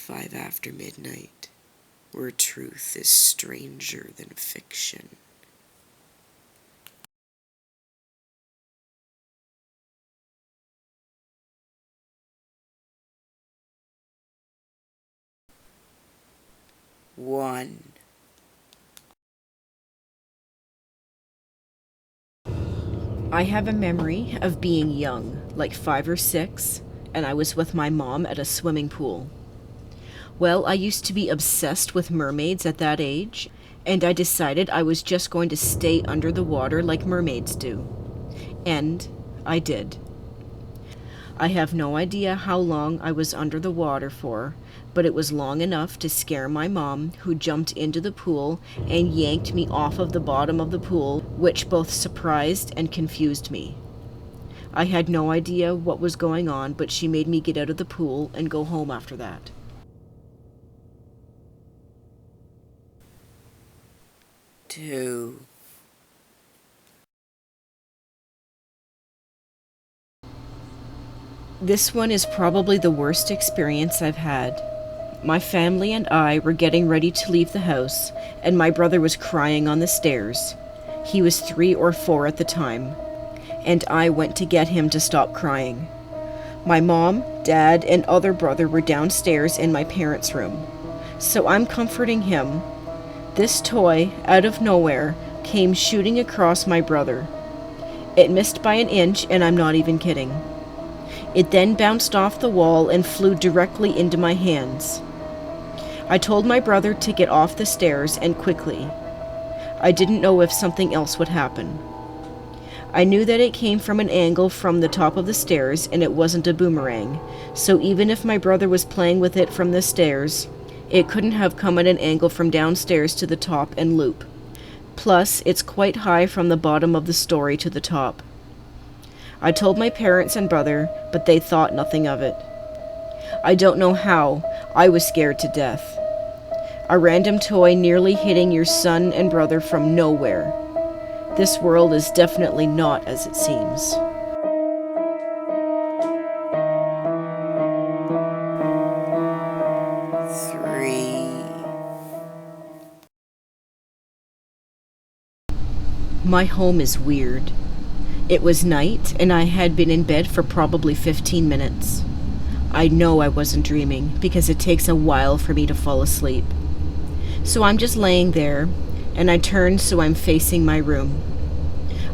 5 after midnight, where truth is stranger than fiction. One. I have a memory of being young, like 5 or 6, and I was with my mom at a swimming pool. Well, I used to be obsessed with mermaids at that age, and I decided I was just going to stay under the water like mermaids do. And I did. I have no idea how long I was under the water for, but it was long enough to scare my mom, who jumped into the pool and yanked me off of the bottom of the pool, which both surprised and confused me. I had no idea what was going on, but she made me get out of the pool and go home after that. Two. This one is probably the worst experience I've had. My family and I were getting ready to leave the house, and my brother was crying on the stairs. He was 3 or 4 at the time, and I went to get him to stop crying. My mom, dad, and other brother were downstairs in my parents' room. So I'm comforting him. This toy, out of nowhere, came shooting across my brother. It missed by an inch, and I'm not even kidding. It then bounced off the wall and flew directly into my hands. I told my brother to get off the stairs, and quickly. I didn't know if something else would happen. I knew that it came from an angle from the top of the stairs, and it wasn't a boomerang, so even if my brother was playing with it from the stairs, it couldn't have come at an angle from downstairs to the top and loop. Plus, it's quite high from the bottom of the story to the top. I told my parents and brother, but they thought nothing of it. I don't know how, I was scared to death. A random toy nearly hitting your son and brother from nowhere. This world is definitely not as it seems. Three. My home is weird. It was night, and I had been in bed for probably 15 minutes. I know I wasn't dreaming, because it takes a while for me to fall asleep. So I'm just laying there, and I turn so I'm facing my room.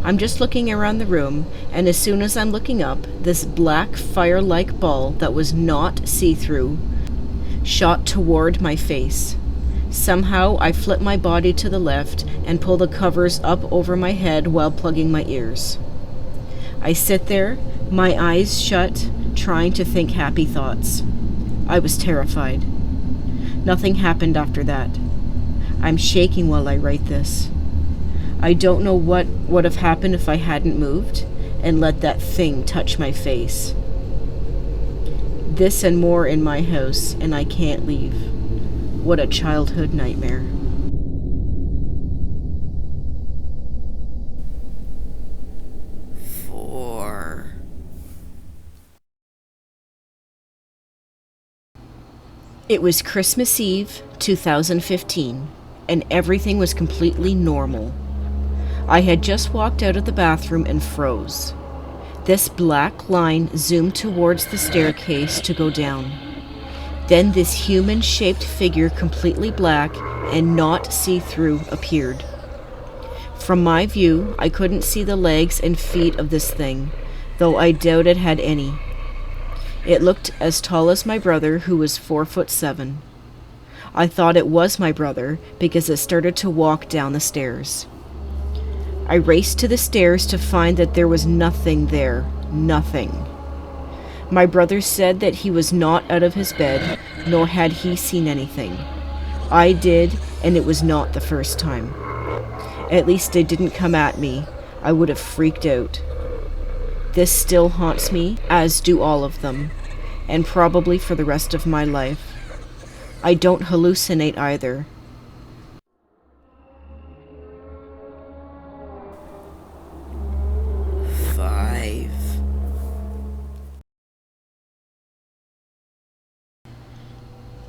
I'm just looking around the room, and as soon as I'm looking up, this black fire-like ball that was not see-through shot toward my face. Somehow I flip my body to the left and pull the covers up over my head while plugging my ears. I sit there, my eyes shut, trying to think happy thoughts. I was terrified. Nothing happened after that. I'm shaking while I write this. I don't know what would have happened if I hadn't moved and let that thing touch my face. This and more in my house, and I can't leave. What a childhood nightmare. Four. It was Christmas Eve, 2015, and everything was completely normal. I had just walked out of the bathroom and froze. This black line zoomed towards the staircase to go down. Then this human-shaped figure, completely black and not see-through, appeared. From my view, I couldn't see the legs and feet of this thing, though I doubt it had any. It looked as tall as my brother, who was 4'7". I thought it was my brother because it started to walk down the stairs. I raced to the stairs to find that there was nothing there. Nothing. My brother said that he was not out of his bed, nor had he seen anything. I did, and it was not the first time. At least it didn't come at me. I would have freaked out. This still haunts me, as do all of them, and probably for the rest of my life. I don't hallucinate either. Five.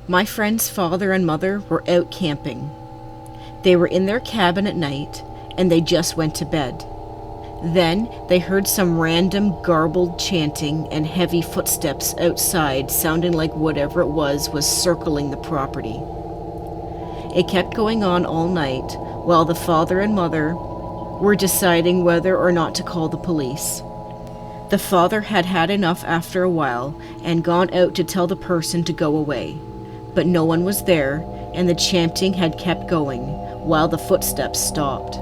My friend's father and mother were out camping. They were in their cabin at night, and they just went to bed. Then they heard some random garbled chanting and heavy footsteps outside, sounding like whatever it was circling the property. It kept going on all night while the father and mother were deciding whether or not to call the police. The father had had enough after a while and gone out to tell the person to go away, but no one was there, and the chanting had kept going while the footsteps stopped.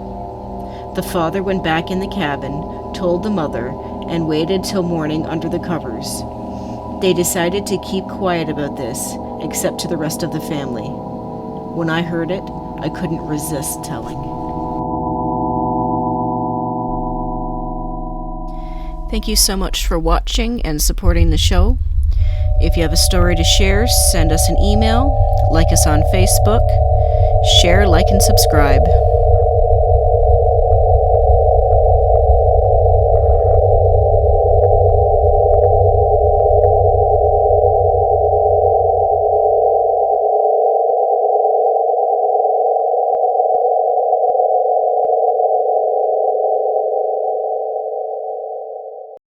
The father went back in the cabin, told the mother, and waited till morning under the covers. They decided to keep quiet about this, except to the rest of the family. When I heard it, I couldn't resist telling. Thank you so much for watching and supporting the show. If you have a story to share, send us an email, like us on Facebook, share, like, and subscribe.